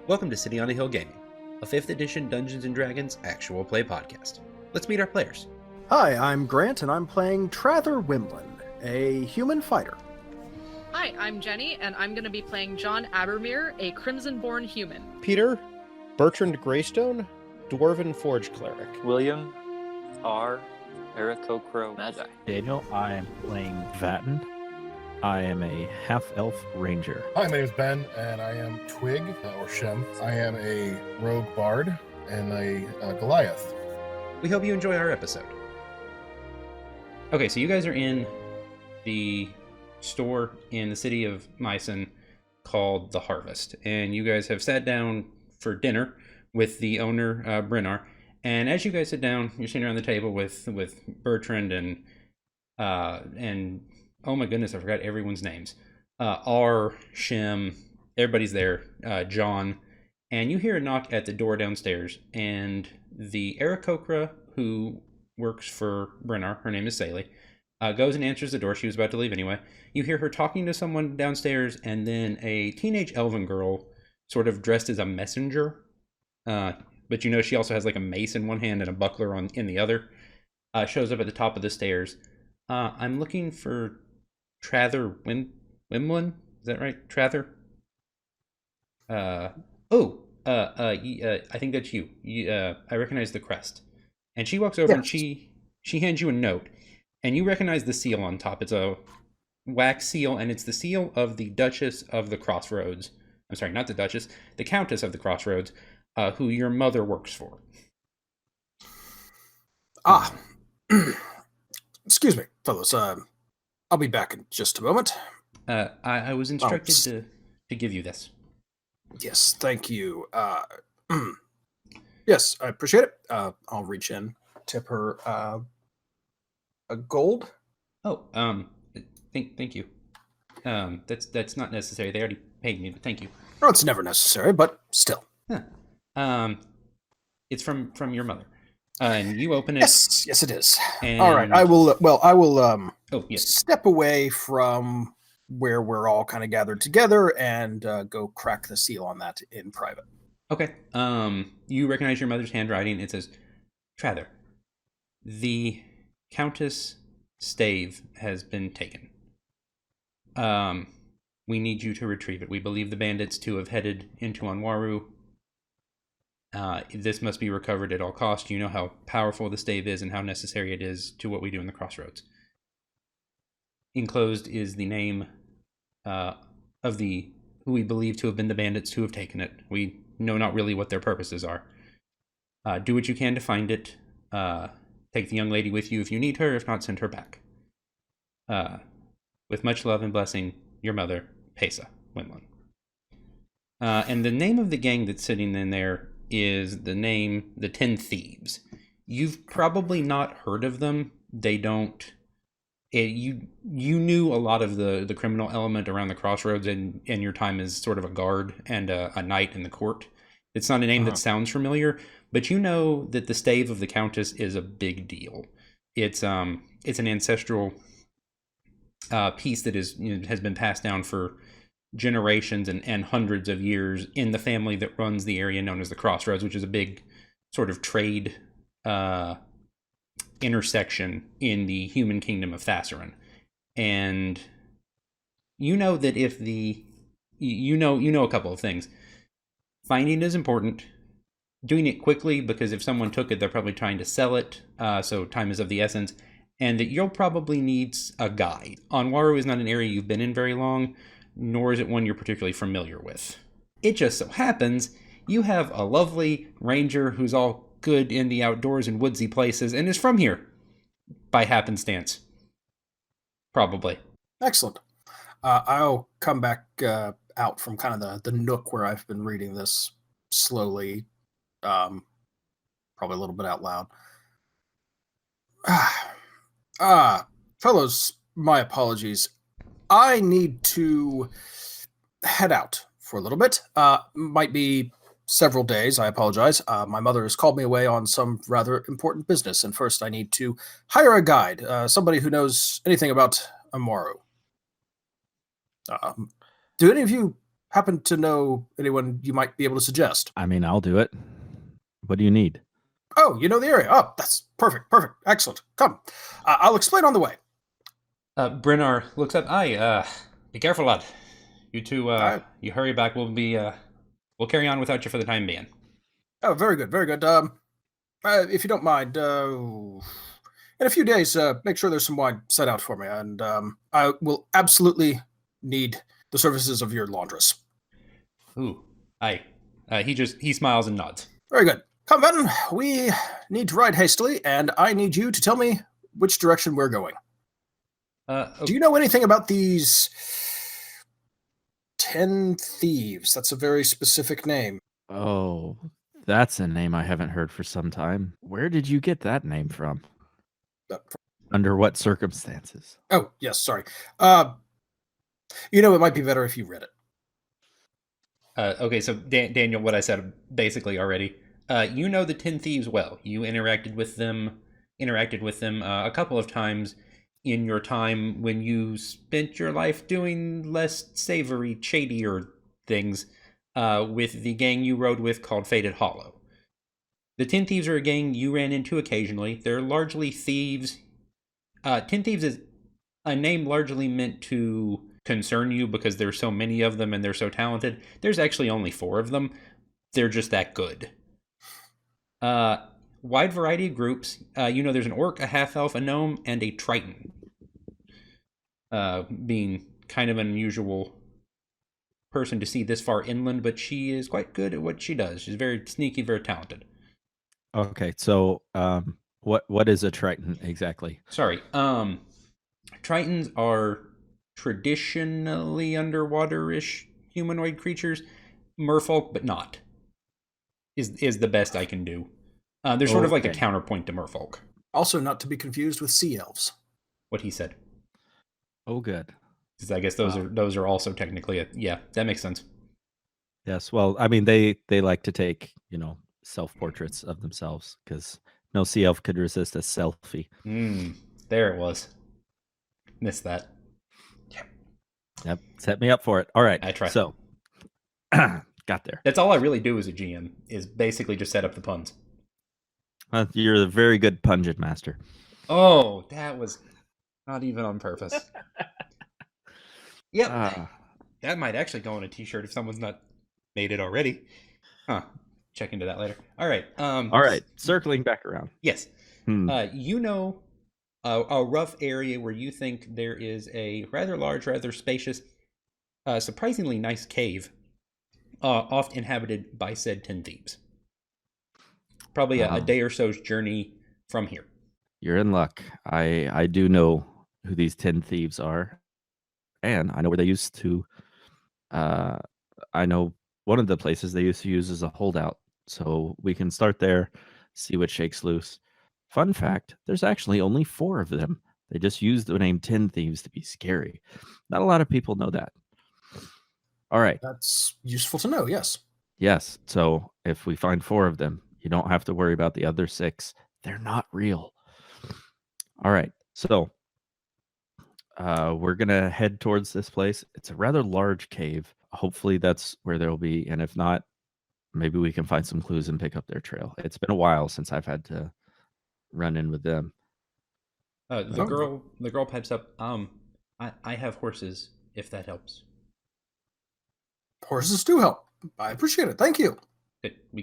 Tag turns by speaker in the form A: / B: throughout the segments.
A: Welcome to City on a Hill Gaming, a 5th edition Dungeons & Dragons actual play podcast. Let's meet our players.
B: Hi, I'm Grant, and I'm playing Trather Wimlin, a human fighter.
C: Hi, I'm Jenny, and I'm going to be playing John Abermere, a Crimson-born human.
D: Peter, Bertrand Greystone, Dwarven Forge Cleric.
E: William R. Aarakocra Magi.
F: Daniel, I am playing Vatten. I am a half-elf ranger.
G: Hi, my name is Ben, and I am Twig, or Shem. I am a rogue bard and a Goliath.
A: We hope you enjoy our episode. Okay, so you guys are in the store in the city of Myson called The Harvest, and you guys have sat down for dinner with the owner, Brennar. And as you guys sit down, you're sitting around the table with Bertrand and oh my goodness, I forgot everyone's names. R, Shem, everybody's there, John. And you hear a knock at the door downstairs, and the Aarakocra, who works for Brennar, her name is Saley, goes and answers the door. She was about to leave anyway. You hear her talking to someone downstairs, and then a teenage elven girl, sort of dressed as a messenger, but you know she also has like a mace in one hand and a buckler in the other, shows up at the top of the stairs. I'm looking for Trather Wimlin? Is that right? Trather? I think that's you. I recognize the crest. And she walks over and she hands you a note. And you recognize the seal on top. It's a wax seal, and it's the seal of the Duchess of the Crossroads. I'm sorry, not the Duchess. The Countess of the Crossroads, who your mother works for.
B: Excuse me, fellows. I'll be back in just a moment.
A: I was instructed to give you this.
B: Yes, thank you. Yes, I appreciate it. I'll reach in, tip her a gold.
A: Oh, thank you. That's not necessary. They already paid me, but thank you.
B: Oh, it's never necessary, but still.
A: Huh. It's from your mother. And you open it.
B: Yes, it is.
A: And...
B: All right, I will. I will.
A: Oh, yes.
B: Step away from where we're all kind of gathered together and go crack the seal on that in private.
A: Okay. You recognize your mother's handwriting. It says, Trather, the Countess' stave has been taken. We need you to retrieve it. We believe the bandits to have headed into Anwaru. This must be recovered at all costs. You know how powerful the stave is and how necessary it is to what we do in the Crossroads. Enclosed is the name of who we believe to have been the bandits who have taken it. We know not really what their purposes are. Do what you can to find it. Take the young lady with you if you need her. If not, send her back. With much love and blessing, your mother, Pesa Wimlin. And the name of the gang that's sitting in there is the 10 Thieves. You've probably not heard of them. They don't... You knew a lot of the criminal element around the Crossroads in your time as sort of a guard and a knight in the court. It's not a name that sounds familiar, but you know that the stave of the Countess is a big deal. It's an ancestral piece that has been passed down for generations and hundreds of years in the family that runs the area known as the Crossroads, which is a big sort of trade intersection in the human kingdom of Thassaran. And you know that if you know a couple of things. Finding it is important. Doing it quickly, because if someone took it, they're probably trying to sell it, so time is of the essence. And that you'll probably need a guide. Anwaru is not an area you've been in very long, nor is it one you're particularly familiar with. It just so happens you have a lovely ranger who's all good in the outdoors and woodsy places and is from here by happenstance. Probably.
B: Excellent. I'll come back out from kind of the nook where I've been reading this slowly, probably a little bit out loud. Fellows, my apologies. I need to head out for a little bit. Might be several days. I apologize. My mother has called me away on some rather important business, and first I need to hire a guide, somebody who knows anything about Amoru. Do any of you happen to know anyone you might be able to suggest?
F: I mean, I'll do it. What do you need?
B: Oh, you know the area. Oh, that's perfect. Perfect. Excellent. Come. I'll explain on the way.
A: Brennar looks up. Aye, be careful, lad. You two,
B: Aye.
A: you hurry back. We'll carry on without you for the time being.
B: Oh, very good. Very good. If you don't mind, in a few days, make sure there's some wine set out for me, and I will absolutely need the services of your laundress.
A: Ooh, aye. He smiles and nods.
B: Very good. Come, Venton. We need to ride hastily, and I need you to tell me which direction we're going. Do you know anything about these 10 thieves? That's a very specific name.
F: Oh, that's a name I haven't heard for some time. Where did you get that name from? Under what circumstances?
B: Oh, yes, sorry. It might be better if you read it.
A: Okay, so Daniel, what I said basically already. You know the 10 Thieves well. You interacted with them a couple of times in your time when you spent your life doing less savory, shadier things with the gang you rode with called Faded Hollow. The 10 Thieves are a gang you ran into occasionally. They're largely thieves. 10 Thieves is a name largely meant to concern you because there's so many of them and they're so talented. There's actually only 4 of them. They're just that good. Wide variety of groups. There's an orc, a half-elf, a gnome, and a triton. Being kind of an unusual person to see this far inland, but she is quite good at what she does. She's very sneaky, very talented.
F: Okay, so what is a triton exactly?
A: Sorry. Tritons are traditionally underwater-ish humanoid creatures. Merfolk, but not. Is the best I can do. They're sort of like a counterpoint to merfolk.
B: Also not to be confused with sea elves.
A: What he said.
F: Oh, good.
A: Because I guess those are also technically yeah, that makes sense.
F: Yes, well, I mean, they like to take, self-portraits of themselves because no sea elf could resist a selfie.
A: There it was. Missed that.
F: Yep, set me up for it. All right,
A: I tried.
F: So, got there.
A: That's all I really do as a GM, is basically just set up the puns.
F: You're a very good pungent master.
A: Oh, that was not even on purpose. Yep. That might actually go on a t-shirt if someone's not made it already. Huh. Check into that later. All right.
F: All right. Circling back around.
A: Yes. A rough area where you think there is a rather large, rather spacious, surprisingly nice cave, oft inhabited by said 10 thieves. Probably a day or so's journey from here.
F: You're in luck. I do know who these 10 thieves are, and I know where they used to. I know one of the places they used to use as a holdout, so we can start there, see what shakes loose. Fun fact, there's actually only 4 of them. They just used the name 10 Thieves to be scary. Not a lot of people know that. All right.
B: That's useful to know, yes.
F: Yes, so if we find 4 of them, you don't have to worry about the other 6. They're not real. All right, so we're going to head towards this place. It's a rather large cave. Hopefully that's where they'll be, and if not, maybe we can find some clues and pick up their trail. It's been a while since I've had to run in with them.
A: The girl pipes up. I have horses, if that helps.
B: Horses do help. I appreciate it. Thank you.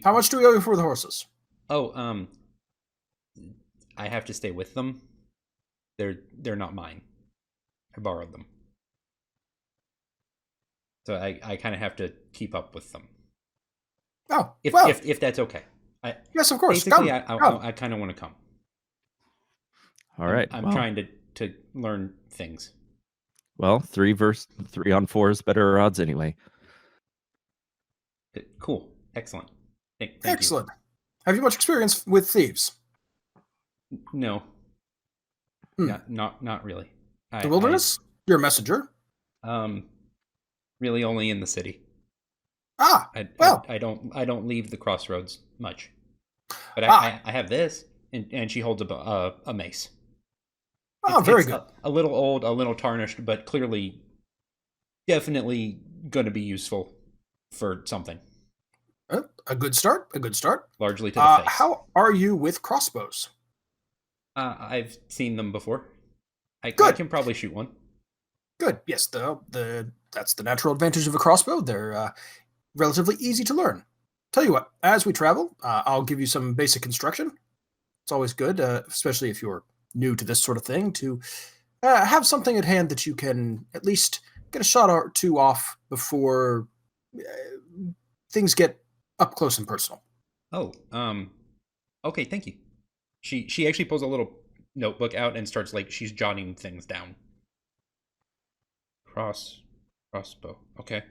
B: How much do we owe you for the horses?
A: Oh, I have to stay with them. They're not mine. I borrowed them. So I kind of have to keep up with them.
B: Oh,
A: if that's okay.
B: Yes, of course.
A: Basically,
B: come.
A: I kind of want to come.
F: All right.
A: I'm trying to learn things.
F: Well, 3 on 4 is better odds anyway.
A: Cool. Excellent. Thank
B: Excellent. You. Have you much experience with thieves?
A: No. Not really.
B: The wilderness? You're a messenger?
A: Really only in the city. I don't leave the crossroads much. But I have this, and she holds a mace.
B: Very good.
A: A little old, a little tarnished, but clearly, definitely going to be useful for something,
B: A good start. A good start.
A: largely to the face.
B: How are you with crossbows?
A: I've seen them before. I
B: Good.
A: can probably shoot one.
B: Good. Yes, that's the natural advantage of a crossbow. They're relatively easy to learn. Tell you what, as we travel, I'll give you some basic instruction. It's always good, especially if you're new to this sort of thing, to have something at hand that you can at least get a shot or two off before things get up close and personal.
A: Oh, okay, thank you. She actually pulls a little notebook out and starts like she's jotting things down. Crossbow. Okay.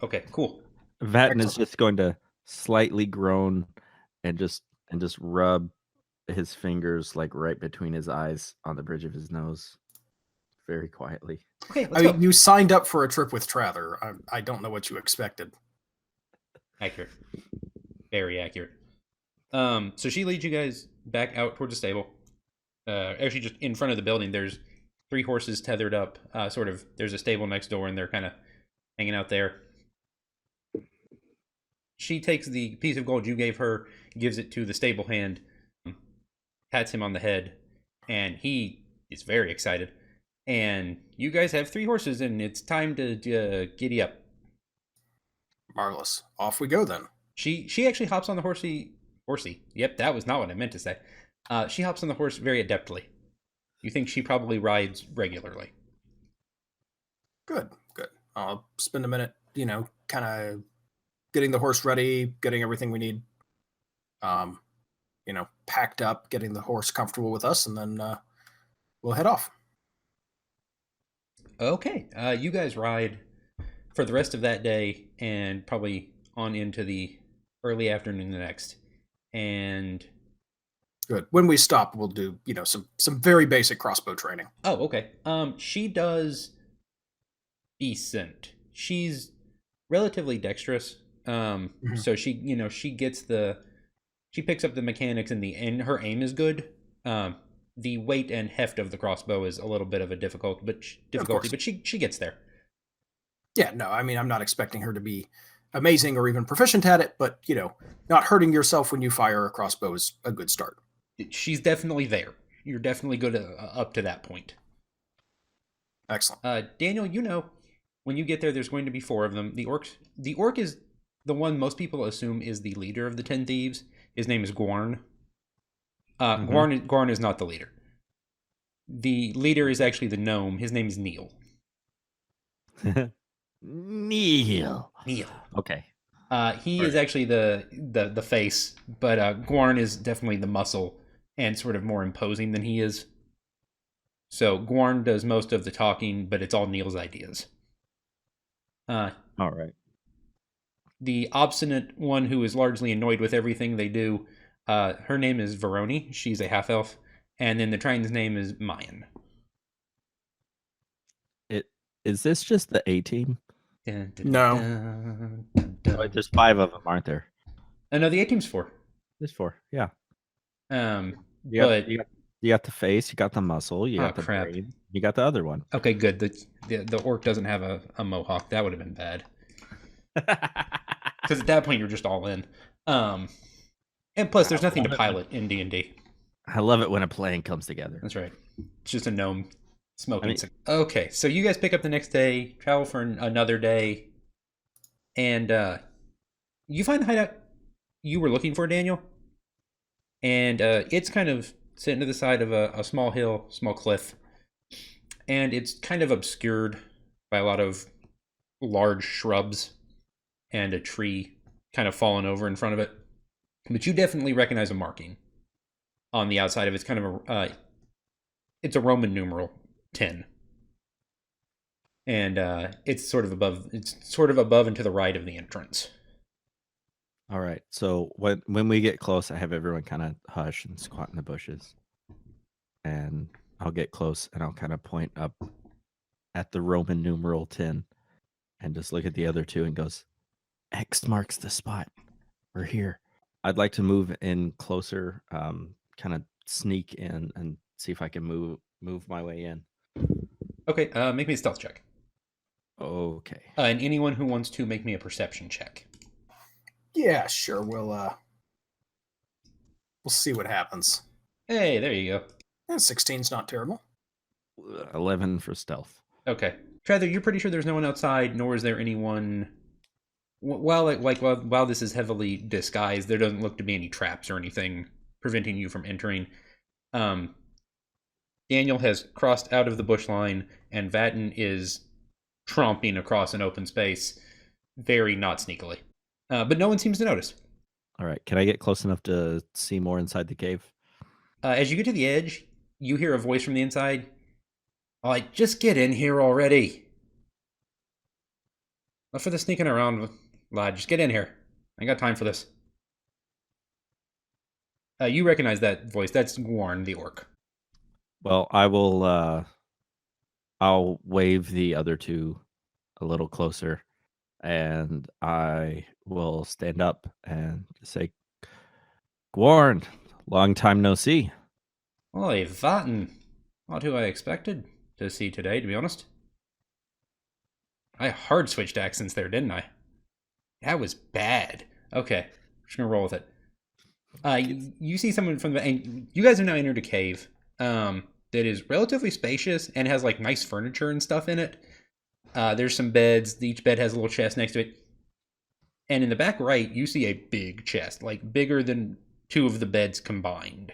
A: Okay, cool.
F: Vatten is
B: Excellent.
F: just going to slightly groan and just rub his fingers like right between his eyes on the bridge of his nose, very quietly.
A: Okay,
B: I
A: let's go.
B: mean, you signed up for a trip with Trather. I don't know what you expected.
A: Accurate. Very accurate. So she leads you guys back out towards the stable. Actually, just in front of the building, there's 3 horses tethered up. There's a stable next door, and they're kind of hanging out there. She takes the piece of gold you gave her, gives it to the stable hand, pats him on the head, and he is very excited. And you guys have 3 horses, and it's time to giddy up.
B: Marvelous. Off we go then.
A: She actually hops on the horsey. Yep, that was not what I meant to say. She hops on the horse very adeptly. You think she probably rides regularly.
B: Good. I'll spend a minute, kind of getting the horse ready, getting everything we need, packed up, getting the horse comfortable with us, and then we'll head off.
A: Okay, you guys ride for the rest of that day and probably on into the early afternoon the next. And
B: Good. When we stop, we'll do, some very basic crossbow training.
A: oh, okay. She does decent. She's relatively dexterous. So she gets she picks up the mechanics and her aim is good. The weight and heft of the crossbow is a little bit of a difficulty, but she gets there.
B: Yeah, no, I mean, I'm not expecting her to be amazing or even proficient at it, but, not hurting yourself when you fire a crossbow is a good start.
A: She's definitely there. You're definitely good up to that point.
B: Excellent.
A: Daniel, when you get there, there's going to be 4 of them. The orc is the one most people assume is the leader of the 10 thieves. His name is Gorn. Gorn is not the leader. The leader is actually the gnome. His name is Neil.
F: Neil. Okay.
A: He is actually the face, but Gorn is definitely the muscle and sort of more imposing than he is. So Gorn does most of the talking, but it's all Neil's ideas.
F: All right.
A: The obstinate one who is largely annoyed with everything they do, her name is Veroni. She's a half-elf. And then the train's name is Mayan.
F: Is this just the A team?
B: No.
F: Oh, there's 5 of them, aren't there?
A: No, the A team's 4.
F: There's 4. Yeah.
A: You
F: got the face, you got the muscle, you got the
A: crap.
F: brain, you got the other one.
A: Okay, good. The orc doesn't have a mohawk. That would have been bad. Because at that point you're just all in. And plus, there's nothing to pilot in D&D.
F: I love it when a plan comes together.
A: That's right. It's just a gnome smoking. Okay, so you guys pick up the next day, travel for another day, and you find the hideout you were looking for, Daniel. And it's kind of sitting to the side of a small hill, small cliff, and it's kind of obscured by a lot of large shrubs and a tree kind of fallen over in front of it. But you definitely recognize a marking on the outside of it. It's kind of it's a Roman numeral 10, and it's sort of above and to the right of the entrance.
F: All right. So when we get close, I have everyone kind of hush and squat in the bushes, and I'll get close and I'll kind of point up at the Roman numeral 10, and just look at the other 2 and goes, X marks the spot. We're here. I'd like to move in closer, kind of sneak in and see if I can move my way in.
A: Okay, make me a stealth check.
F: Okay.
A: And anyone who wants to make me a perception check.
B: Yeah, sure. We'll see what happens.
A: Hey, there you go.
B: 16's not terrible.
F: 11 for stealth.
A: Okay. Trevor, you're pretty sure there's no one outside, nor is there anyone. While this is heavily disguised, there doesn't look to be any traps or anything preventing you from entering. Daniel has crossed out of the bush line, and Vatten is tromping across an open space, very not sneakily. But no one seems to notice.
F: All right. Can I get close enough to see more inside the cave?
A: As you get to the edge, you hear a voice from the inside. Like, just get in here already. Not for the sneaking around, lad. Just get in here. I ain't got time for this. You recognize that voice. That's Warren, the orc.
F: Well, I'll wave the other two a little closer, and I will stand up and say, Gwarn, long time no see.
A: Oi, Vatten. Not who I expected to see today, to be honest. I hard switched accents there, didn't I? That was bad. Okay, just gonna roll with it. You see someone from the. And you guys have now entered a cave that is relatively spacious and has like nice furniture and stuff in it. There's some beds. Each bed has a little chest next to it. And in the back right, you see a big chest, like bigger than two of the beds combined.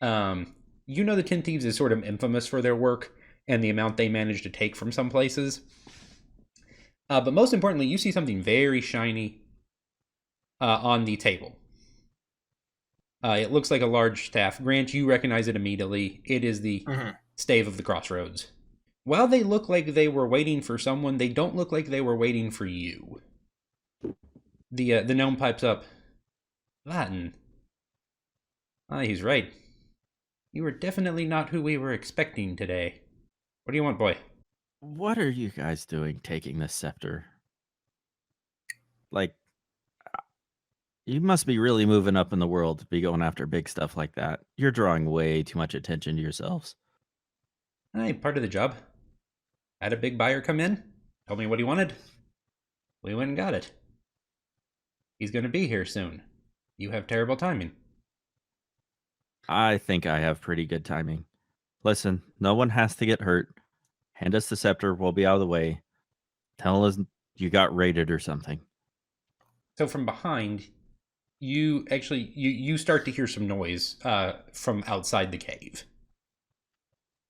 A: You know the Ten Thieves is sort of infamous for their work and the amount they manage to take from some places. But most importantly, you see something very shiny on the table. It looks like a large staff. Grant, you recognize it immediately. It is the stave of the crossroads. While they look like they were waiting for someone, they don't look like they were waiting for you. The gnome pipes up. Latin. He's right. You were definitely not who we were expecting today. What do you want, boy?
F: What are you guys doing taking this scepter? Like, you must be really moving up in the world to be going after big stuff like that. You're drawing way too much attention to yourselves.
A: Hey, part of the job. Had a big buyer come in, told me what he wanted. We went and got it. He's going to be here soon. You have terrible timing.
F: I think I have pretty good timing. Listen, no one has to get hurt. Hand us the scepter, we'll be out of the way. Tell us you got raided or something.
A: So from behind, you start to hear some noise from outside the cave.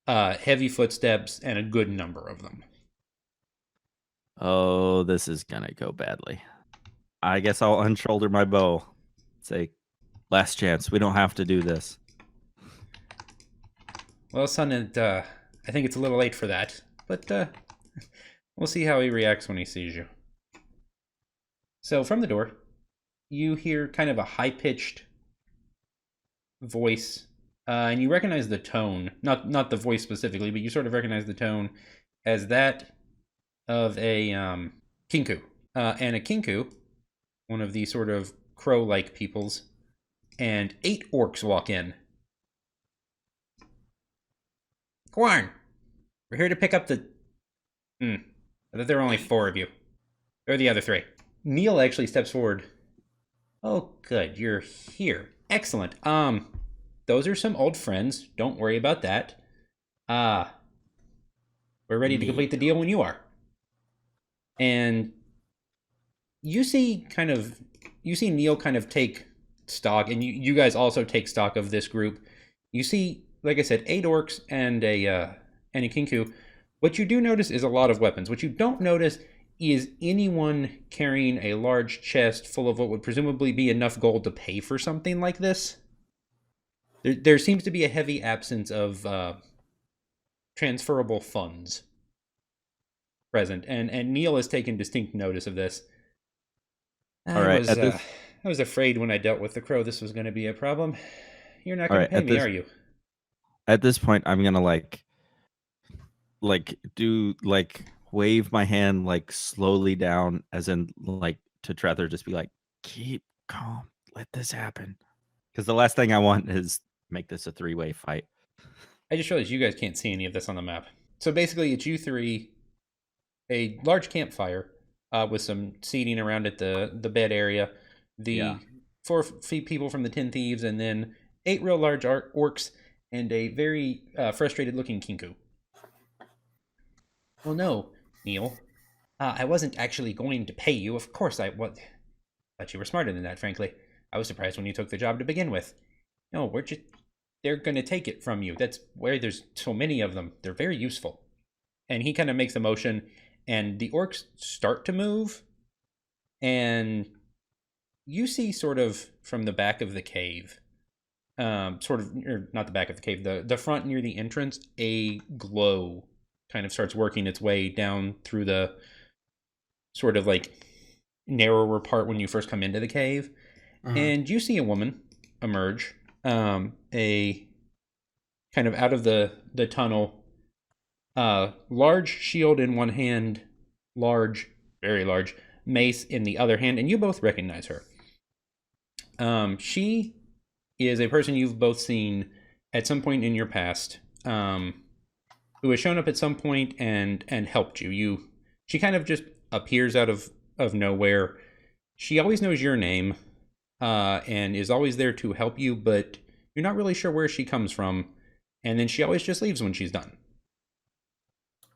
A: Heavy footsteps and a good number of them.
F: Oh, this is gonna go badly. I guess I'll unshoulder my bow. Say, last chance. We don't have to do this.
A: Well, son, I think it's a little late for that, but we'll see how he reacts when he sees you. So from the door, you hear kind of a high-pitched voice, and you recognize the tone, not the voice specifically, but you sort of recognize the tone as that of a kinku. And a kinku, one of the sort of crow-like peoples, and 8 orcs walk in. Quarn, we're here to pick up the... I thought there were only 4 of you. Where are the other 3? Neil actually steps forward. Oh, good, you're here. Excellent. Those are some old friends. Don't worry about that. We're ready to complete the deal when you are. And you see Neil kind of take stock, and you guys also take stock of this group. You see, like I said, 8 orcs and a kinku. What you do notice is a lot of weapons. What you don't notice is anyone carrying a large chest full of what would presumably be enough gold to pay for something like this. There seems to be a heavy absence of transferable funds present, and Neil has taken distinct notice of this. I was afraid when I dealt with the crow this was going to be a problem. You're not going to pay me, are you?
F: At this point, I'm gonna wave my hand like slowly down, as in like to Trevor, just be like, keep calm, let this happen. Because the last thing I want is make this a 3-way fight.
A: I just realized you guys can't see any of this on the map. So basically, it's you 3, a large campfire with some seating around at the bed area. The 4 people from the 10 Thieves, and then 8 real large orcs, and a very frustrated-looking Kinku. Well, no, Neil. I wasn't actually going to pay you. Of course I was. But you were smarter than that, frankly. I was surprised when you took the job to begin with. No, they're going to take it from you. That's why there's so many of them. They're very useful. And he kind of makes a motion, and the orcs start to move, and you see sort of from the back of the cave, or not the back of the cave, the front near the entrance, a glow kind of starts working its way down through the sort of like narrower part when you first come into the cave. And you see a woman emerge, a kind of out of the tunnel, large shield in one hand, large, very large mace in the other hand, and you both recognize her. She is a person you've both seen at some point in your past, who has shown up at some point and helped you. She kind of just appears out of nowhere. She always knows your name, and is always there to help you, but you're not really sure where she comes from, and then she always just leaves when she's done.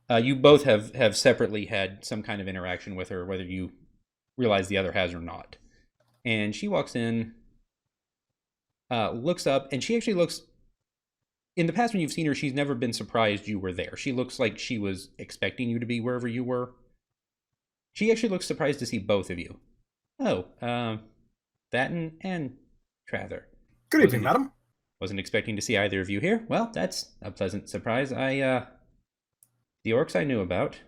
A: You both have separately had some kind of interaction with her, whether you realize the other has or not. And she walks in, looks up, and she actually looks... In the past when you've seen her, she's never been surprised you were there. She looks like she was expecting you to be wherever you were. She actually looks surprised to see both of you. Oh, Batten and Trather.
B: Good evening, madam.
A: Wasn't expecting to see either of you here. Well, that's a pleasant surprise. The orcs I knew about,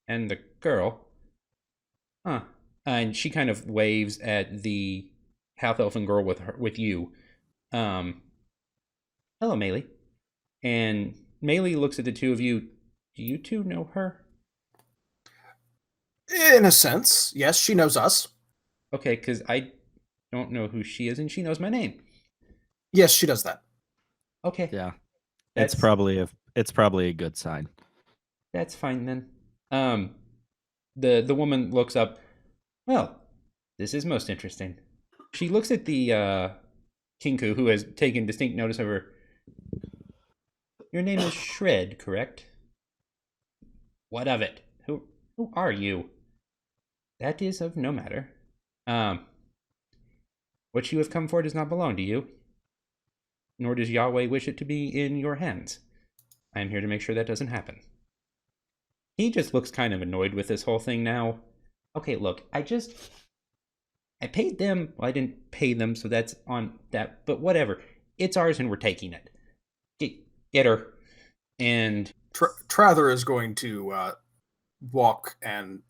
A: and the girl. Huh. And she kind of waves at the half-elfin girl with you. Hello, Maylee. And Maylee looks at the two of you. Do you two know her?
B: In a sense, yes, she knows us.
A: Okay, because I don't know who she is, and she knows my name.
B: Yes, she does that.
A: Okay.
F: Yeah.
A: That's-
F: It's probably a good sign.
A: That's fine then. The woman looks up. Well, this is most interesting. She looks at the Kinku, who has taken distinct notice of her. Your name is Shred, correct? What of it? Who are you? That is of no matter. What you have come for does not belong to you, nor does Yahweh wish it to be in your hands. I am here to make sure that doesn't happen. He just looks kind of annoyed with this whole thing now. Okay, look, I paid them. Well, I didn't pay them, so that's on that. But whatever. It's ours and we're taking it. Get her. And
B: Trather is going to walk and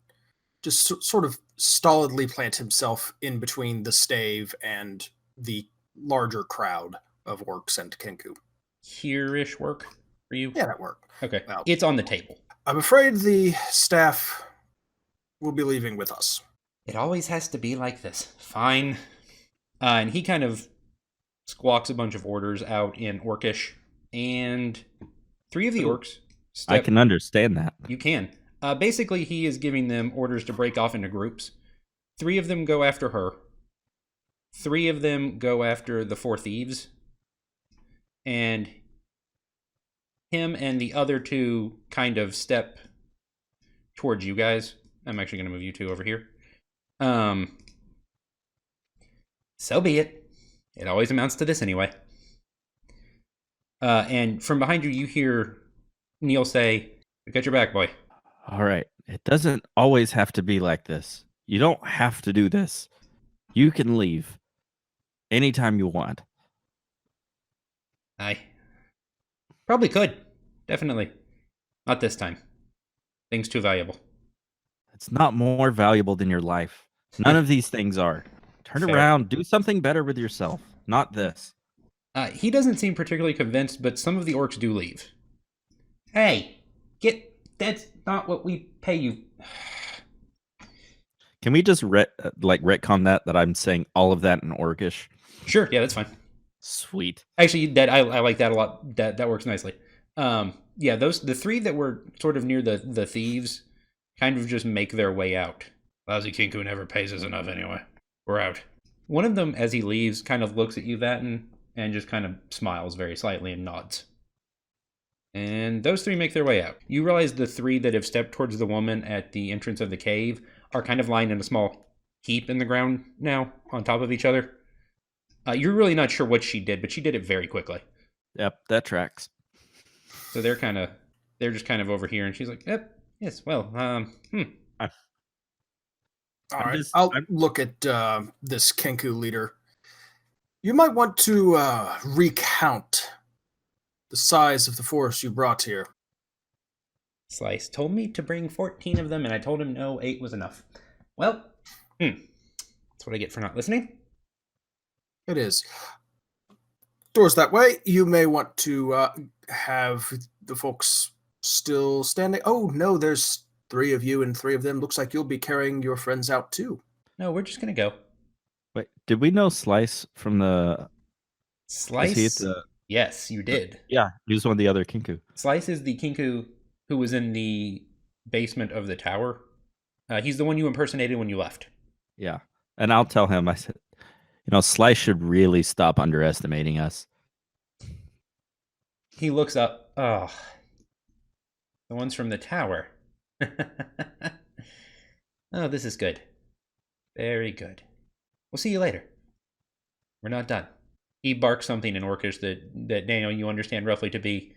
B: just sort of stolidly plant himself in between the stave and the larger crowd of orcs and Kenku.
A: here-ish work for you?
B: Yeah, that worked.
A: Okay.
B: Well,
A: It's on the table.
B: I'm afraid the staff will be leaving with us.
A: It always has to be like this. Fine. And he kind of squawks a bunch of orders out in Orcish, and 3 of the orcs
F: I can understand that.
A: You can. Basically, he is giving them orders to break off into groups. 3 of them go after her. 3 of them go after the 4 thieves. And him and the other 2 kind of step towards you guys. I'm actually going to move you 2 over here. So be it. It always amounts to this anyway. And from behind you, you hear Neil say, "We got your back, boy."
F: All right. It doesn't always have to be like this. You don't have to do this. You can leave anytime you want.
A: I probably could. Definitely. Not this time. Thing's too valuable.
F: It's not more valuable than your life. None of these things are. Turn
A: Fair.
F: around. Do something better with yourself. Not this.
A: He doesn't seem particularly convinced, but some of the orcs do leave. Hey, that's not what we pay you.
F: Can we just retcon that I'm saying all of that in Orcish?
A: Sure, yeah, that's fine.
F: Sweet.
A: Actually, that I like that a lot. That works nicely. Yeah, the 3 that were sort of near the thieves kind of just make their way out. Lousy Kinku never pays us enough anyway. We're out. One of them, as he leaves, kind of looks at you, Vatten, and just kind of smiles very slightly and nods. And those three make their way out. You realize the three that have stepped towards the woman at the entrance of the cave are kind of lying in a small heap in the ground now, on top of each other. You're really not sure what she did, but she did it very quickly.
F: Yep, that tracks.
A: So they're just kind of over here, and she's like, "Yep, yes, well,
B: All right, I'll look at this Kenku leader. You might want to recount the size of the force you brought here.
A: Slice told me to bring 14 of them, and I told him no, 8 was enough. Well, that's what I get for not listening.
B: It is. Doors that way. You may want to have the folks still standing. Oh, no, there's 3 of you and 3 of them. Looks like you'll be carrying your friends out, too.
A: No, we're just going to go.
F: Wait, did we know Slice from the...
A: Slice? Yes, you did.
F: Yeah, he was one of the other Kinku.
A: Slice is the Kinku who was in the basement of the tower. He's the one you impersonated when you left.
F: Yeah, and I'll tell him, I said, Slice should really stop underestimating us.
A: He looks up. Oh, the ones from the tower. Oh, this is good. Very good. We'll see you later. We're not done. He barks something in Orcish that Daniel, you understand roughly to be,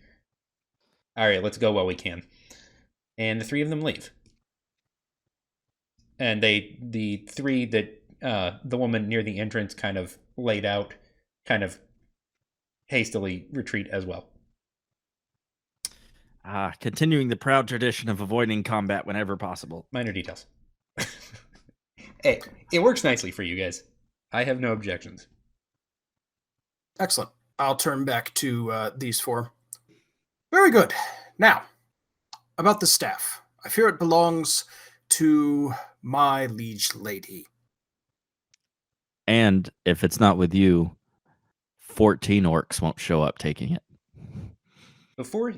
A: all right, let's go while we can. And the 3 of them leave. And the 3 that the woman near the entrance kind of laid out, kind of hastily retreat as well.
F: Continuing the proud tradition of avoiding combat whenever possible.
A: Minor details. Hey, it works nicely for you guys. I have no objections.
B: Excellent. I'll turn back to these 4. Very good. Now, about the staff. I fear it belongs to my liege lady.
F: And if it's not with you, 14 orcs won't show up taking it.
A: Before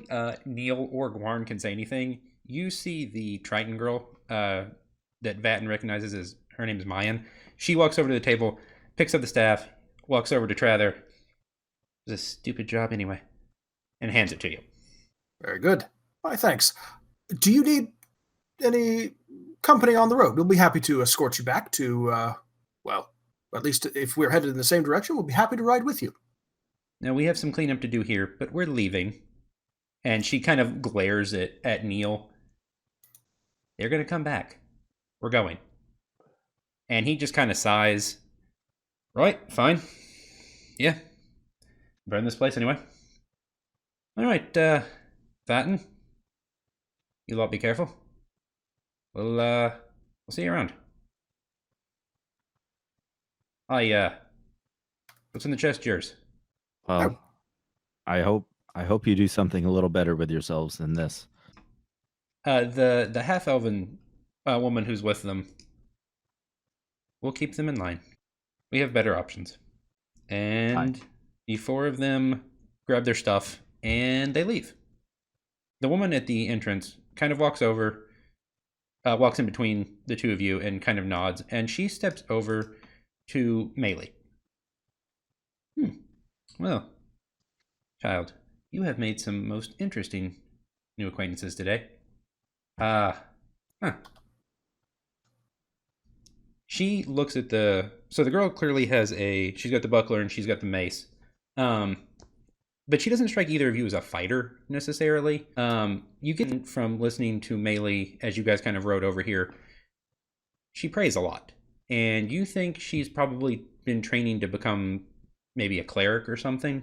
A: Neil or Gwarn can say anything, you see the Triton girl that Vatten recognizes as her name is Mayan. She walks over to the table, picks up the staff, walks over to Trather. It's a stupid job anyway, and hands it to you.
B: Very good. Why, thanks. Do you need any company on the road? We'll be happy to escort you back to, well, at least if we're headed in the same direction, we'll be happy to ride with you.
A: Now, we have some cleanup to do here, but we're leaving. And she kind of glares at Neil. They're going to come back. We're going. And he just kind of sighs. Right, fine. Yeah. Burn this place anyway. All right, Vatten. You lot be careful. We'll see you around. What's in the chest yours?
F: Well, I hope you do something a little better with yourselves than this.
A: The half-elven woman who's with them. We'll keep them in line. We have better options. And the 4 of them grab their stuff and they leave. The woman at the entrance kind of walks over, walks in between the 2 of you and kind of nods, and she steps over to Melee. Well, child, you have made some most interesting new acquaintances today. She looks at so the girl clearly has she's got the buckler and she's got the mace. But she doesn't strike either of you as a fighter necessarily. You get from listening to Melee as you guys kind of rode over here, she prays a lot. And you think she's probably been training to become maybe a cleric or something.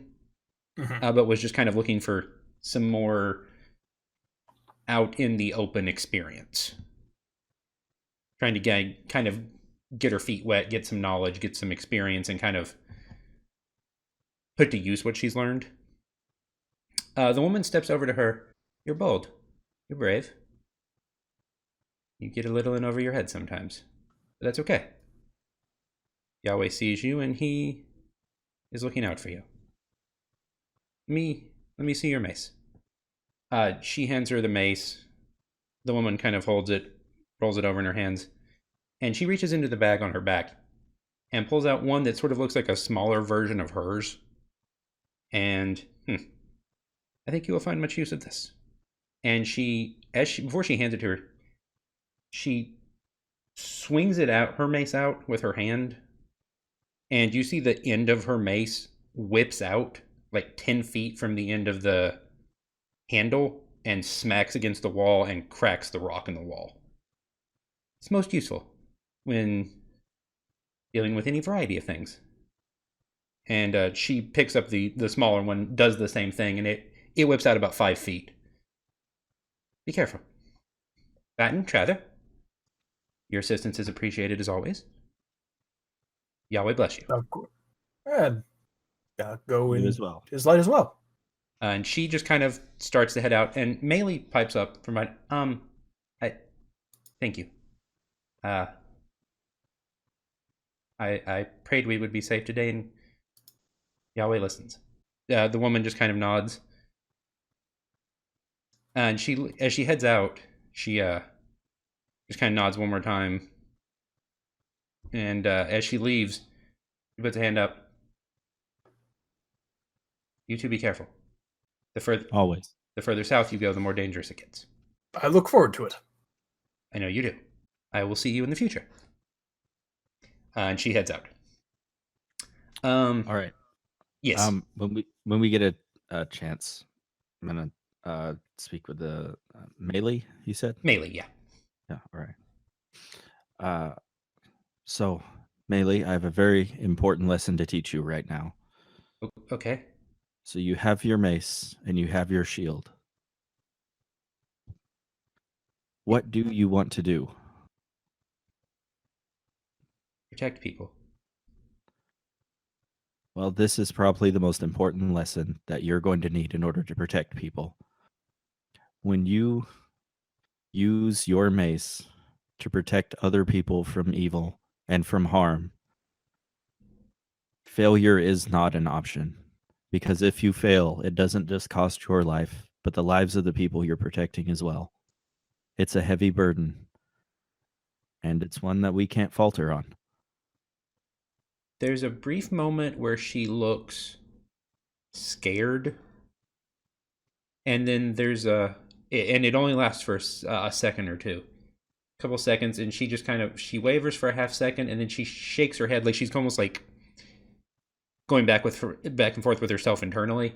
A: But was just kind of looking for some more out in the open experience. Trying to kind of get her feet wet, get some knowledge, get some experience, and kind of put to use what she's learned. The woman steps over to her. You're bold. You're brave. You get a little in over your head sometimes. But that's okay. Yahweh sees you, and he is looking out for you. Let me see your mace. She hands her the mace. The woman kind of holds it, rolls it over in her hands, and she reaches into the bag on her back and pulls out one that sort of looks like a smaller version of hers. And I think you will find much use of this. And before she hands it to her, she swings it out, her mace out with her hand, and you see the end of her mace whips out like 10 feet from the end of the handle and smacks against the wall and cracks the rock in the wall. It's most useful when dealing with any variety of things. And she picks up the smaller one, does the same thing, and it whips out about 5 feet. Be careful. Batten, Trather, your assistance is appreciated as always. Yahweh bless you.
B: And go
F: You
B: in
F: as well.
B: his light as well.
A: And she just kind of starts to head out, and Melee pipes up from my thank you. I prayed we would be safe today, and Yahweh listens. The woman just kind of nods, and as she heads out, she just kind of nods one more time, and as she leaves, she puts a hand up. You two be careful.
F: Always.
A: The further south you go, the more dangerous it gets.
B: I look forward to it.
A: I know you do. I will see you in the future. And she heads out.
F: All right.
A: Yes.
F: When we get a chance, I'm gonna speak with the Melee. You said
A: Melee, yeah.
F: yeah. All right. So Melee, I have a very important lesson to teach you right now.
A: Okay.
F: So you have your mace and you have your shield. What do you want to do?
A: Protect people.
F: Well, this is probably the most important lesson that you're going to need in order to protect people. When you use your mace to protect other people from evil and from harm, failure is not an option. Because if you fail, it doesn't just cost your life, but the lives of the people you're protecting as well. It's a heavy burden, and it's one that we can't falter on.
A: There's a brief moment where she looks scared, and then and it only lasts for a second or two, a couple seconds, and she just she wavers for a half second, and then she shakes her head like she's almost like going back and forth with herself internally.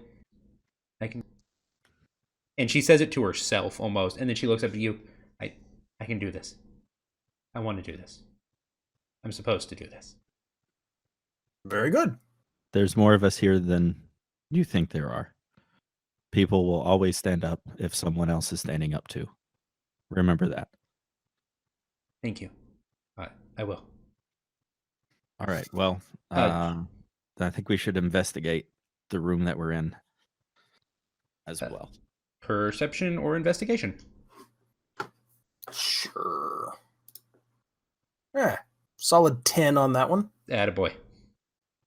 A: And she says it to herself almost, and then she looks up at you. I can do this. I want to do this. I'm supposed to do this.
B: Very good.
F: There's more of us here than you think there are. People will always stand up if someone else is standing up too. Remember that.
A: Thank you. I will.
F: All right. Well, I think we should investigate the room that we're in as well.
A: Perception or investigation?
B: Sure. Yeah. Solid 10 on that one.
A: Attaboy.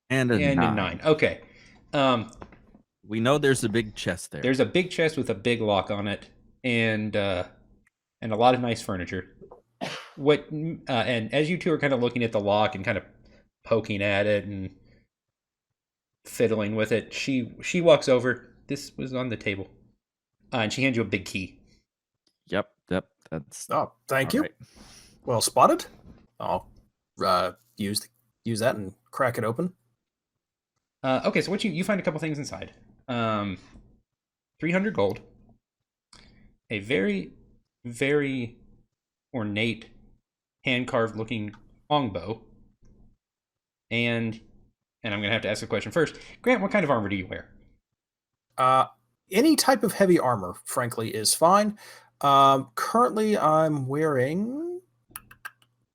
F: And a
A: 9. Okay.
F: We know there's a big chest there.
A: There's a big chest with a big lock on it, and a lot of nice furniture. And as you two are kind of looking at the lock and kind of poking at it and fiddling with it, she walks over. This was on the table, and she hands you a big key.
F: Yep. That's.
B: Oh, thank you.
F: Right.
B: Well spotted. I'll use that and crack it open.
A: Okay, so what you find a couple things inside. 300 gold. A very, very ornate, hand-carved looking longbow. And I'm going to have to ask a question first. Grant, what kind of armor do you wear?
B: Any type of heavy armor, frankly, is fine. Currently, I'm wearing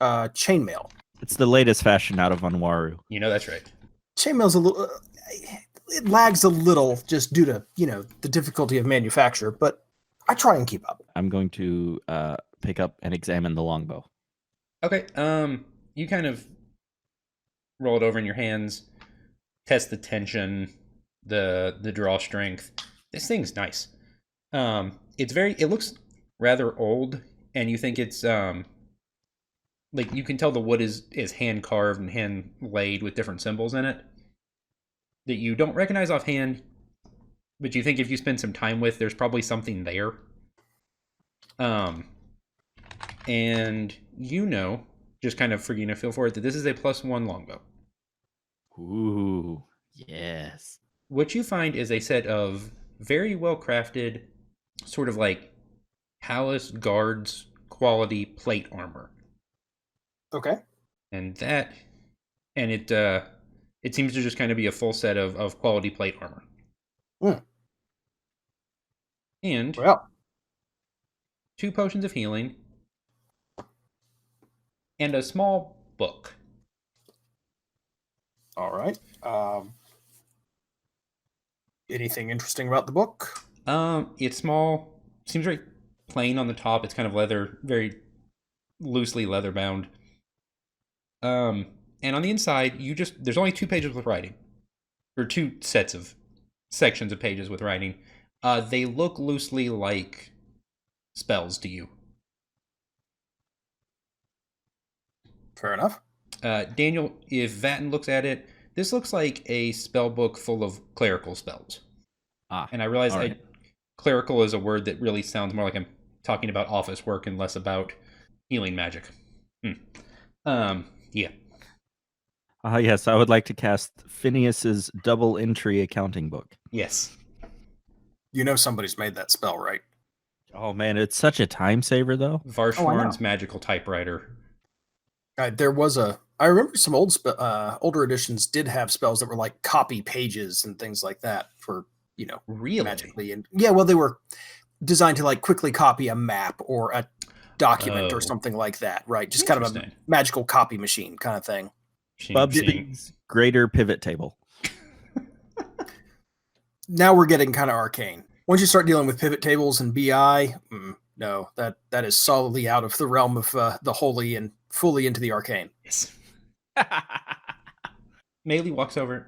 B: chainmail.
F: It's the latest fashion out of Anwaru.
A: You know that's right.
B: Chainmail's a little... it lags a little just due to, the difficulty of manufacture, but I try and keep up.
F: I'm going to pick up and examine the longbow.
A: Okay, you kind of roll it over in your hands, test the tension, the draw strength. This thing's nice. It looks rather old, and you think it's like you can tell the wood is hand carved and hand laid with different symbols in it that you don't recognize offhand, but you think if you spend some time with, there's probably something there. And just kind of for feel for it, that this is a +1 longbow.
F: Ooh, yes.
A: What you find is a set of very well crafted, sort of like Palace Guards quality plate armor.
B: Okay.
A: And it seems to just kind of be a full set of quality plate armor. And
B: Well,
A: 2 potions of healing and a small book.
B: all right. Anything interesting about the book?
A: It's small. Seems very plain on the top. It's kind of leather, very loosely leather bound. And on the inside, there's only 2 pages with writing, or 2 sets of sections of pages with writing. They look loosely like spells to you.
B: Fair enough.
A: Daniel, if Vatten looks at it, this looks like a spell book full of clerical spells. And I realize
F: right.
A: clerical is a word that really sounds more like I'm talking about office work and less about healing magic. Yeah.
F: Yes, I would like to cast Phineas's double entry accounting book.
A: Yes.
B: You know somebody's made that spell, right?
F: Oh man, it's such a time saver though.
A: Varshorn's magical typewriter.
B: There was I remember some older editions did have spells that were like copy pages and things like that for,
A: Really?
B: magically. And yeah, well, they were designed to like quickly copy a map or a document or something like that, right? Just kind of a magical copy machine kind of thing.
F: Bubsby's greater pivot table.
B: Now we're getting kind of arcane. Once you start dealing with pivot tables and BI, no, that is solidly out of the realm of the holy and fully into the arcane.
A: Yes. Melee walks over.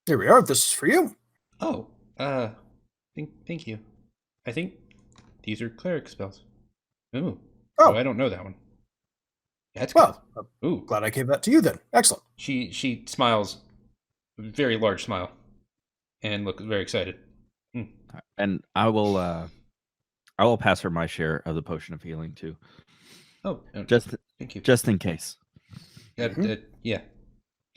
B: Here we are. This is for you.
A: Oh, thank you. I think these are cleric spells. Ooh. Oh, I don't know that one. That's good.
B: Well,
A: Ooh.
B: Glad I gave that to you then. Excellent.
A: She smiles, a very large smile, and looks very excited.
F: And I will pass her my share of the potion of healing too.
A: Oh,
F: thank you. Just in case.
A: Yeah.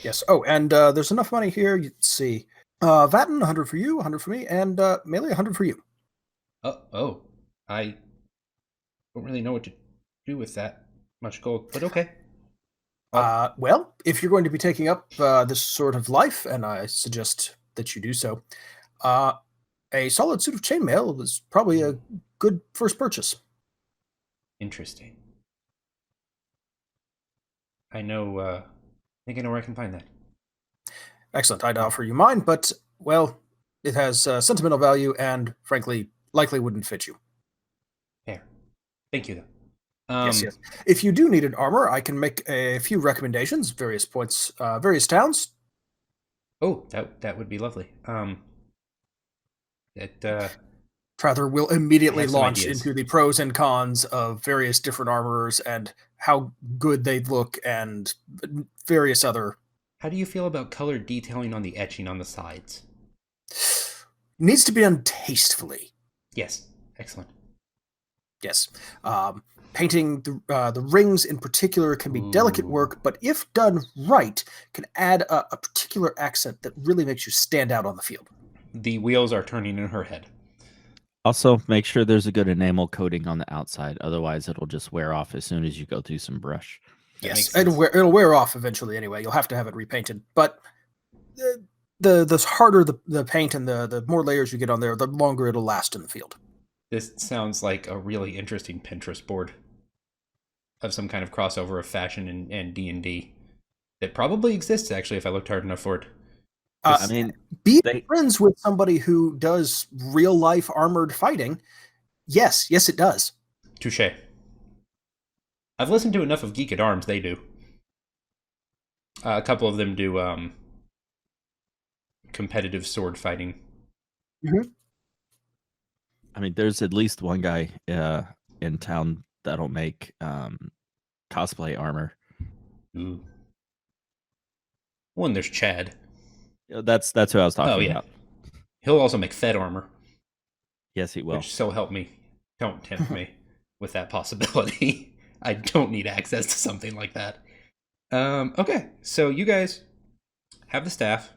B: Yes. Oh, and there's enough money here. Let's see. Vatten, 100 for you, 100 for me, and Melee, 100 for you.
A: I don't really know what to do with that much gold, but okay.
B: Well, if you're going to be taking up this sort of life, and I suggest that you do so, a solid suit of chainmail is probably a good first purchase.
A: Interesting. I think I know where I can find that.
B: Excellent. I'd offer you mine, but, well, it has sentimental value and, frankly, likely wouldn't fit you.
A: Fair. Thank you, though.
B: Yes. If you do need an armor, I can make a few recommendations, various towns.
A: Oh, that would be lovely.
B: Rather will immediately launch into the pros and cons of various different armorers and how good they look and various other.
A: How do you feel about color detailing on the etching on the sides?
B: Needs to be done tastefully.
A: Yes. Excellent.
B: Yes. Painting the rings in particular can be delicate work, but if done right, can add a particular accent that really makes you stand out on the field.
A: The wheels are turning in her head.
F: Also, make sure there's a good enamel coating on the outside. Otherwise, it'll just wear off as soon as you go through some brush.
B: Yes, it'll wear off eventually anyway. You'll have to have it repainted. But the harder the paint and the more layers you get on there, the longer it'll last in the field.
A: This sounds like a really interesting Pinterest board of some kind of crossover of fashion and D&D that probably exists, actually, if I looked hard enough for it.
B: Being friends with somebody who does real life armored fighting, yes, it does.
A: Touche. I've listened to enough of Geek at Arms. They do. A couple of them do competitive sword fighting.
B: Mm-hmm.
F: I mean, there's at least one guy in town that'll make cosplay armor.
A: Ooh. Well, and there's Chad.
F: That's who I was talking about.
A: He'll also make Fed armor.
F: Yes, he will.
A: Which, so help me, don't tempt me with that possibility. I don't need access to something like that. Okay, so you guys have the staff.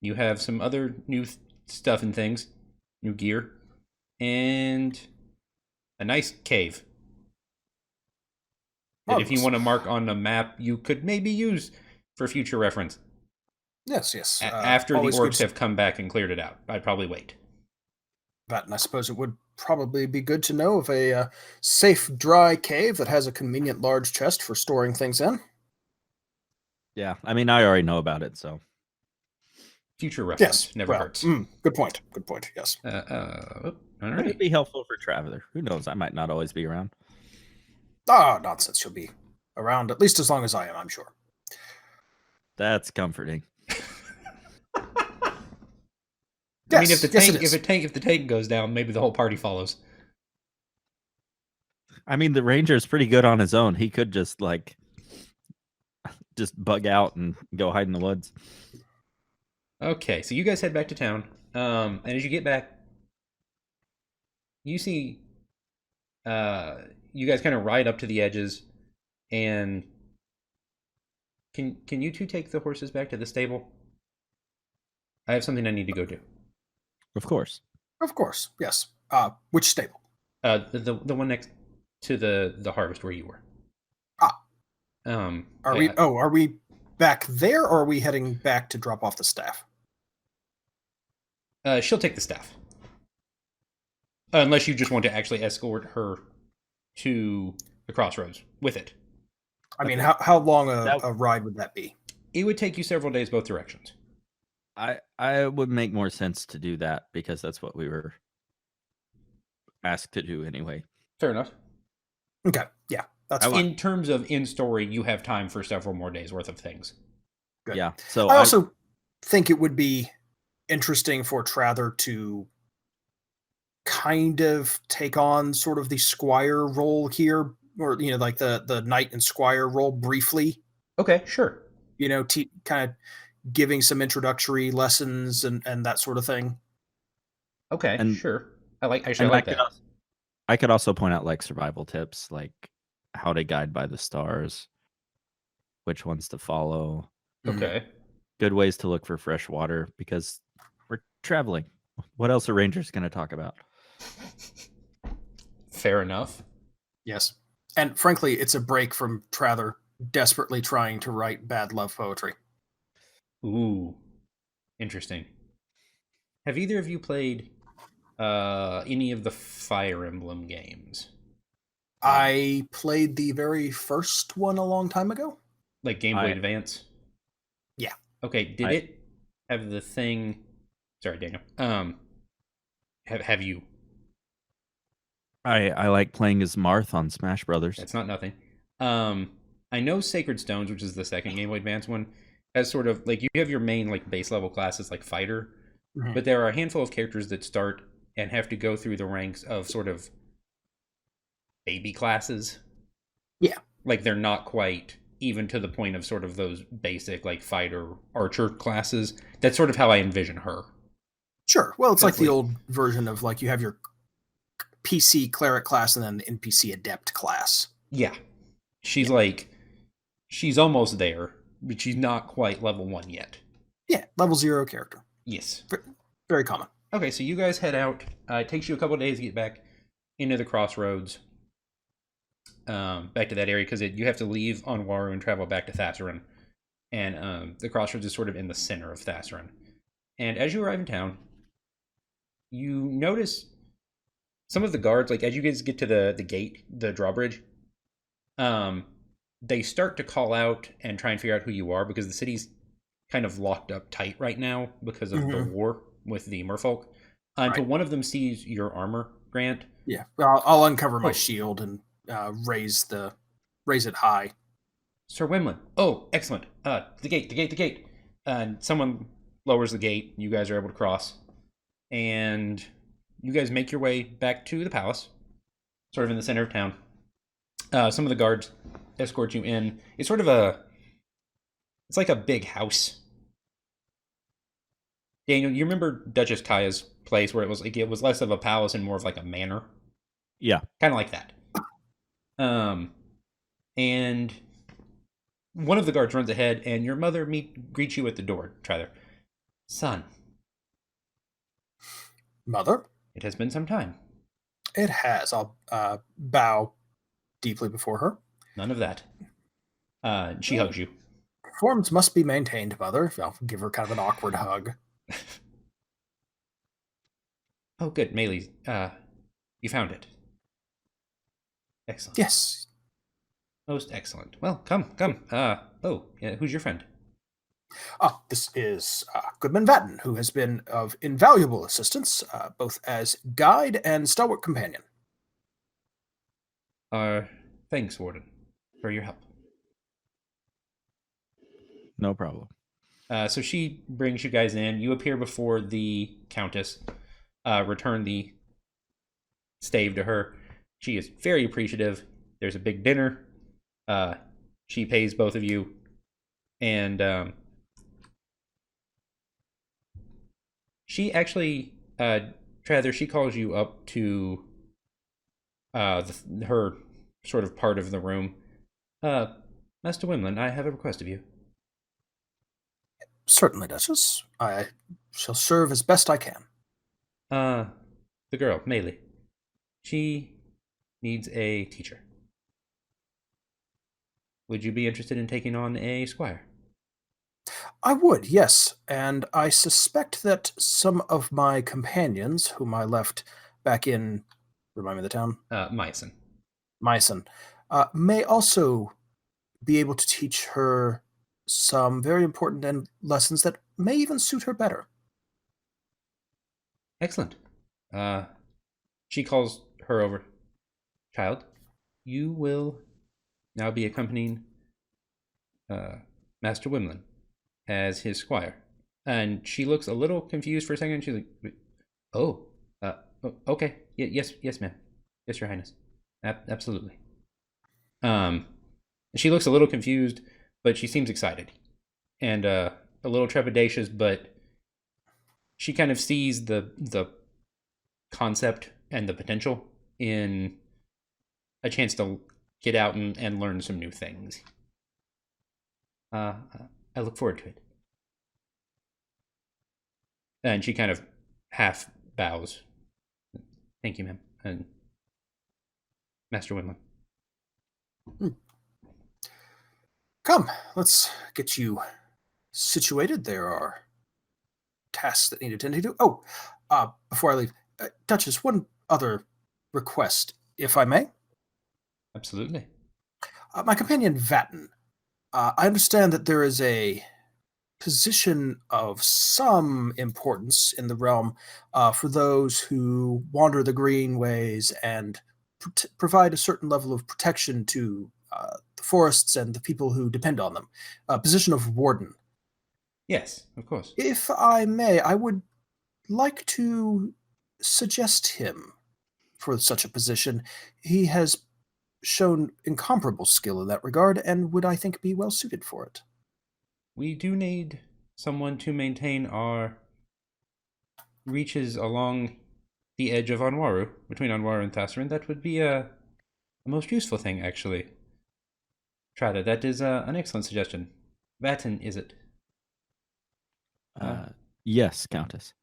A: You have some other new stuff and things, new gear, and a nice cave that if you want to mark on a map, you could maybe use for future reference.
B: Yes.
A: After the
B: always
A: orcs
B: good-
A: have come back and cleared it out. I'd probably wait.
B: But I suppose it would probably be good to know of a safe, dry cave that has a convenient large chest for storing things in.
F: Yeah, I mean, I already know about it, so.
A: Future reference
B: Yes,
A: never
B: well,
A: hurts.
B: Good point. Yes.
A: All
F: Would
A: right.
F: it be helpful for Traveler? Who knows? I might not always be around.
B: Ah, nonsense. You'll be around at least as long as I am, I'm sure.
F: That's comforting.
A: I mean, if the
B: Yes,
A: tank if the tank goes down, maybe the whole party follows.
F: I mean, the Ranger's pretty good on his own. He could just bug out and go hide in the woods.
A: Okay, so you guys head back to town. And as you get back, you see you guys kind of ride up to the edges, and can you two take the horses back to the stable? I have something I need to go do.
F: Of course.
B: Of course, yes. Which stable?
A: The one next to the harvest where you were.
B: Are we back there, or are we heading back to drop off the staff?
A: She'll take the staff. Unless you just want to actually escort her to the crossroads with it.
B: I mean, how long a ride would that be?
A: It would take you several days both directions.
F: I would make more sense to do that because that's what we were asked to do anyway.
A: Fair enough.
B: Okay, yeah, that's fine.
A: In terms of in-story, you have time for several more days worth of things.
B: Good.
F: Yeah. So
B: I also think it would be interesting for Trather to kind of take on sort of the squire role here, or like the knight and squire role briefly.
A: Okay, sure.
B: Kind of giving some introductory lessons and that sort of thing.
A: Okay,
F: And-
A: sure. I like that.
F: I could also point out survival tips, like how to guide by the stars, which ones to follow,
A: Okay.
F: good ways to look for fresh water because we're traveling. What else are rangers going to talk about?
A: Fair enough.
B: Yes. And frankly, it's a break from Trather desperately trying to write bad love poetry.
A: Ooh. Interesting. Have either of you played any of the Fire Emblem games?
B: I played the very first one a long time ago.
A: Like Game Boy Advance?
B: Yeah.
A: Okay, did it have the thing... Sorry, Daniel. Have you?
F: I like playing as Marth on Smash Brothers.
A: That's not nothing. I know Sacred Stones, which is the second Game Boy Advance one, has sort of you have your main base level classes like fighter, but there are a handful of characters that start and have to go through the ranks of sort of baby classes.
B: Yeah.
A: They're not quite even to the point of sort of those basic fighter archer classes. That's sort of how I envision her.
B: Sure. Well, it's like the old version of you have your PC cleric class and then the NPC adept class.
A: Yeah. She's she's almost there, but she's not quite level 1 yet.
B: Yeah, level 0 character.
A: Yes.
B: Very common.
A: Okay, so you guys head out. It takes you a couple of days to get back into the crossroads, back to that area, because you have to leave on Waru and travel back to Thassaran. And the crossroads is sort of in the center of Thassaran. And as you arrive in town, you notice some of the guards, as you guys get to the gate, the drawbridge, they start to call out and try and figure out who you are, because the city's kind of locked up tight right now because of the war with the merfolk. Until one of them sees your armor, Grant.
B: Yeah, I'll uncover my shield and raise it high.
A: Sir Wimlin. Oh, excellent. The gate. And someone lowers the gate. You guys are able to cross. And you guys make your way back to the palace, sort of in the center of town. Some of the guards escort you in. It's sort of it's like a big house. Daniel, you remember Duchess Kaya's place where it was less of a palace and more of like a manor?
F: Yeah.
A: Kind of like that. And one of the guards runs ahead, and your mother greets you at the door, Tyler. Son.
B: Mother?
A: It has been some time.
B: It has. I'll bow deeply before her.
A: None of that. She hugs you.
B: Forms must be maintained, Mother. I'll give her kind of an awkward hug.
A: Oh, good, Maylee. You found it. Excellent.
B: Yes.
A: Most excellent. Well, come. Yeah, who's your friend?
B: This is Goodman Vatten, who has been of invaluable assistance, both as guide and stalwart companion.
A: Thanks, Warden, for your help.
F: No problem.
A: So she brings you guys in. You appear before the Countess. Return the stave to her. She is very appreciative. There's a big dinner. She pays both of you. And she actually, Trather, she calls you up to her sort of part of the room. Master Wimlin, I have a request of you.
B: Certainly, Duchess. I shall serve as best I can.
A: The girl, Maylee. She needs a teacher. Would you be interested in taking on a squire?
B: I would, yes. And I suspect that some of my companions, whom I left back in, remind me of the town?
A: Meissen.
B: Meissen, may also be able to teach her some very important lessons that may even suit her better.
A: Excellent. She calls her over. Child, you will now be accompanying Master Wimlin as his squire. And she looks a little confused for a second. She's like, oh, okay. Yes, ma'am. Yes, Your Highness. Absolutely. She looks a little confused, but she seems excited. And a little trepidatious, but she kind of sees the concept and the potential in a chance to get out and learn some new things. I look forward to it. And she kind of half bows. Thank you, ma'am. And Master Wimlin.
B: Come, let's get you situated. There are tasks that need attending to. Oh, before I leave, Duchess, one other request, if I may.
A: Absolutely.
B: My companion Vatten, I understand that there is a position of some importance in the realm for those who wander the greenways and provide a certain level of protection to the forests and the people who depend on them. A position of warden.
A: Yes, of course.
B: If I may, I would like to suggest him for such a position. He has shown incomparable skill in that regard and would, I think, be well suited for it.
A: We do need someone to maintain our reaches along the edge of Anwaru, between Anwaru and Thassarin. That would be a most useful thing, actually. Trada, that is an excellent suggestion. Vatten, is it?
F: Yes, Countess.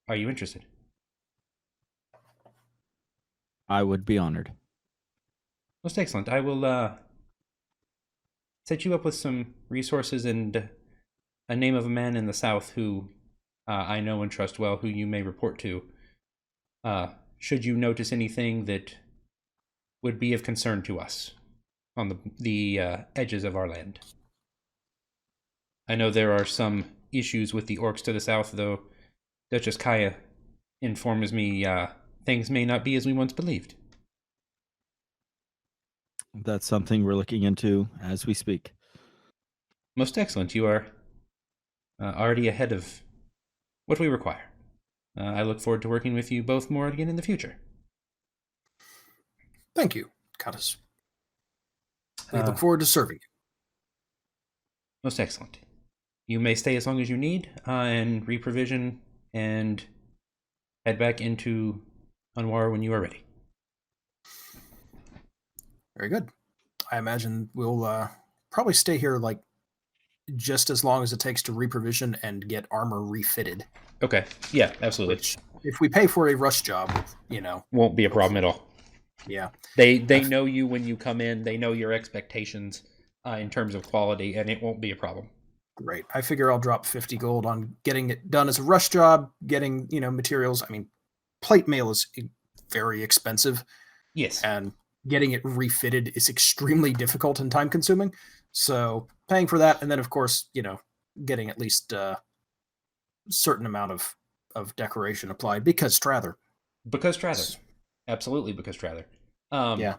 A: Are you interested?
F: I would be honored.
A: Most excellent. I will set you up with some resources and a name of a man in the south who I know and trust well, who you may report to. Should you notice anything that would be of concern to us on the edges of our land. I know there are some issues with the orcs to the south, though Duchess Kaya informs me things may not be as we once believed.
F: That's something we're looking into as we speak.
A: Most excellent. You are already ahead of what we require. I look forward to working with you both more again in the future.
B: Thank you, Countess. We look forward to serving you.
A: Most excellent. You may stay as long as you need and reprovision and head back into Anwar when you are ready.
B: Very good. I imagine we'll probably stay here like just as long as it takes to reprovision and get armor refitted.
A: Okay. Yeah, absolutely.
B: Which, if we pay for a rush job,
A: won't be a problem at all.
B: Yeah.
A: They know you when you come in. They know your expectations in terms of quality, and it won't be a problem.
B: Great. I figure I'll drop 50 gold on getting it done as a rush job, getting, materials. I mean, plate mail is very expensive.
A: Yes.
B: And getting it refitted is extremely difficult and time consuming. So paying for that, and then of course, getting at least a certain amount of decoration applied because Strather.
A: Because Strather. Absolutely because Strather.
B: Yeah.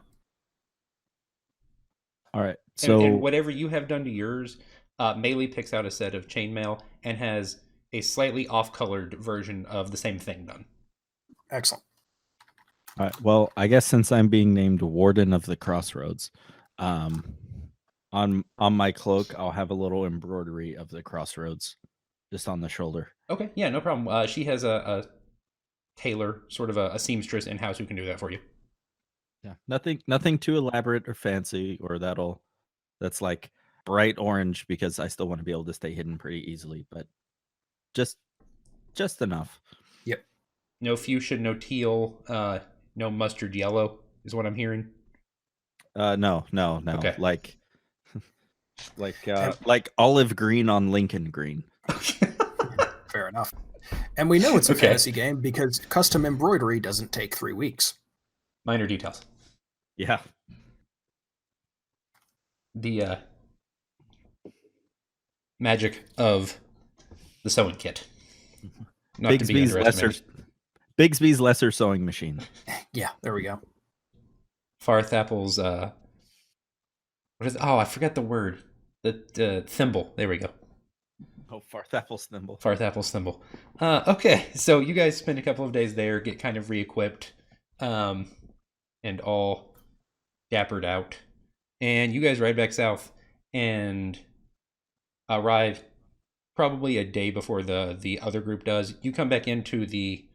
F: All right. So
A: and whatever you have done to yours, Melee picks out a set of chainmail and has a slightly off-colored version of the same thing done.
B: Excellent.
F: all right, well, I guess since I'm being named Warden of the Crossroads, on my cloak I'll have a little embroidery of the Crossroads just on the shoulder.
A: Okay, yeah, no problem. She has a tailor, sort of a seamstress in-house who can do that for you.
F: Yeah, nothing too elaborate or fancy, or that's like bright orange, because I still want to be able to stay hidden pretty easily, but just enough.
B: Yep.
A: No fuchsia, no teal, no mustard yellow is what I'm hearing.
F: No.
A: Okay.
F: Like olive green on Lincoln green.
B: Fair enough. And we know it's a
A: Okay.
B: fantasy game because custom embroidery doesn't take 3 weeks.
A: Minor details.
F: Yeah.
A: The magic of the sewing kit. Not to be underestimated.
F: Bigsby's lesser sewing machine.
B: Yeah, there we go.
A: Farthapple's what is it? Oh, I forgot the word. The thimble. There we go.
F: Oh, Farthapple's thimble.
A: Farthapple's thimble. Okay, so you guys spend a couple of days there, get kind of re-equipped, and all dappered out. And you guys ride back south and arrive probably a day before the other group does. You come back into the...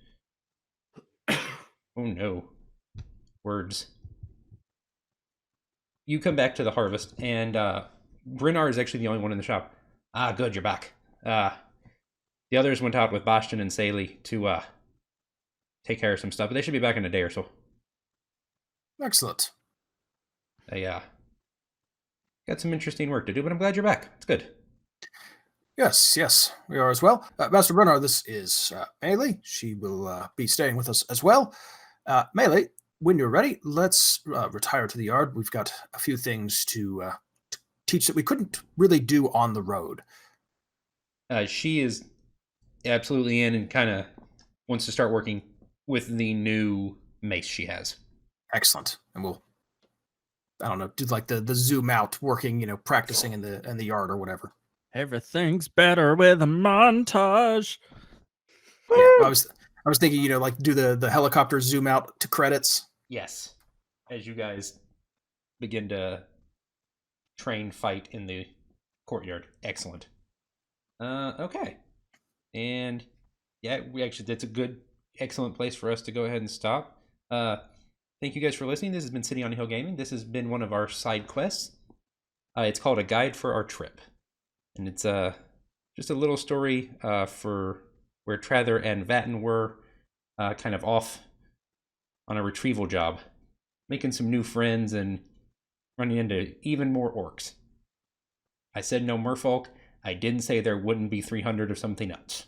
A: oh no. Words. You come back to the harvest, and Brinar is actually the only one in the shop. Ah, good, you're back. The others went out with Bastian and Saley to take care of some stuff, but they should be back in a day or so.
B: Excellent.
A: They got some interesting work to do, but I'm glad you're back. It's good.
B: Yes, we are as well. Master Brennar, this is Melee. She will be staying with us as well. Melee, when you're ready, let's retire to the yard. We've got a few things to teach that we couldn't really do on the road.
A: She is absolutely in and kind of wants to start working with the new mace she has.
B: Excellent. And we'll, I don't know, do like the zoom out working, practicing in the yard or whatever.
F: Everything's better with a montage.
B: Yeah, I was thinking, like do the helicopter zoom out to credits.
A: Yes. As you guys begin to train fight in the courtyard. Excellent. Okay. And yeah, that's a good, excellent place for us to go ahead and stop. Thank you guys for listening. This has been City on a Hill Gaming. This has been one of our side quests. It's called A Guide for Our Trip. And it's just a little story for where Trather and Vatten were kind of off on a retrieval job, making some new friends and running into even more orcs. I said no merfolk. I didn't say there wouldn't be 300 or something else.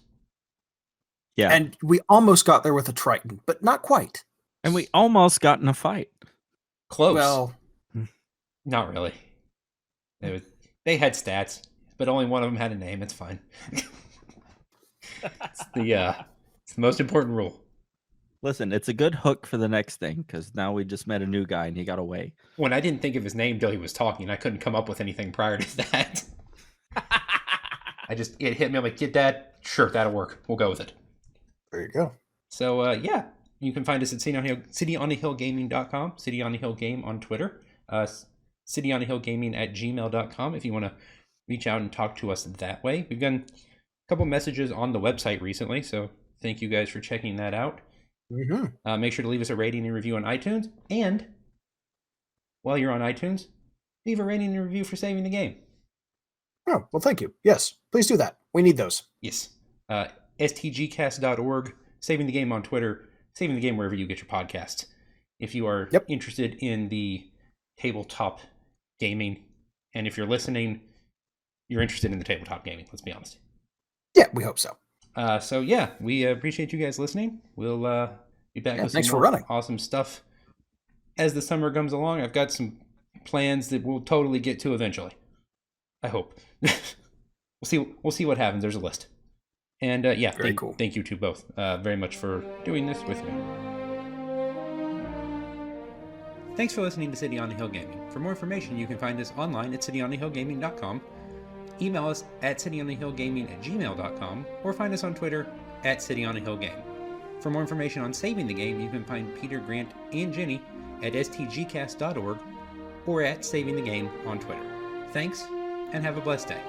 F: Yeah.
B: And we almost got there with a Triton, but not quite.
F: And we almost got in a fight.
A: Close.
B: Well,
A: not really. They had stats, but only one of them had a name. It's fine. It's the most important rule.
F: Listen, it's a good hook for the next thing, because now we just met a new guy and he got away.
A: When I didn't think of his name till he was talking, I couldn't come up with anything prior to that. It hit me. I'm like, get that? Sure, that'll work. We'll go with it.
B: there you go.
A: So, yeah, you can find us at cityonahill, cityonaHillGaming.com, City on a Hill Game on Twitter. cityonthehillgaming@gmail.com if you want to reach out and talk to us that way. We've gotten a couple messages on the website recently, so thank you guys for checking that out.
B: Mm-hmm.
A: Make sure to leave us a rating and review on iTunes, and while you're on iTunes, leave a rating and review for Saving the Game.
B: Oh, well, thank you. Yes, please do that. We need those.
A: Yes. stgcast.org, Saving the Game on Twitter, Saving the Game wherever you get your podcasts. If you are interested in the tabletop gaming, and if you're listening, you're interested in the tabletop gaming, let's be honest.
B: Yeah, we hope so.
A: So yeah, we appreciate you guys listening. We'll be back with
B: thanks
A: some
B: for
A: more
B: running.
A: awesome stuff as the summer comes along. I've got some plans that we'll totally get to eventually. I hope. We'll see what happens. There's a list. And
B: Cool.
A: Thank you to both very much for doing this with me. Thanks for listening to City on the Hill Gaming. For more information, you can find us online at cityonthehillgaming.com, email us at cityonthehillgaming@gmail.com, or find us on Twitter at cityonthehillgame. For more information on Saving the Game, you can find Peter, Grant, and Jenny at stgcast.org or at Saving the Game on Twitter. Thanks, and have a blessed day.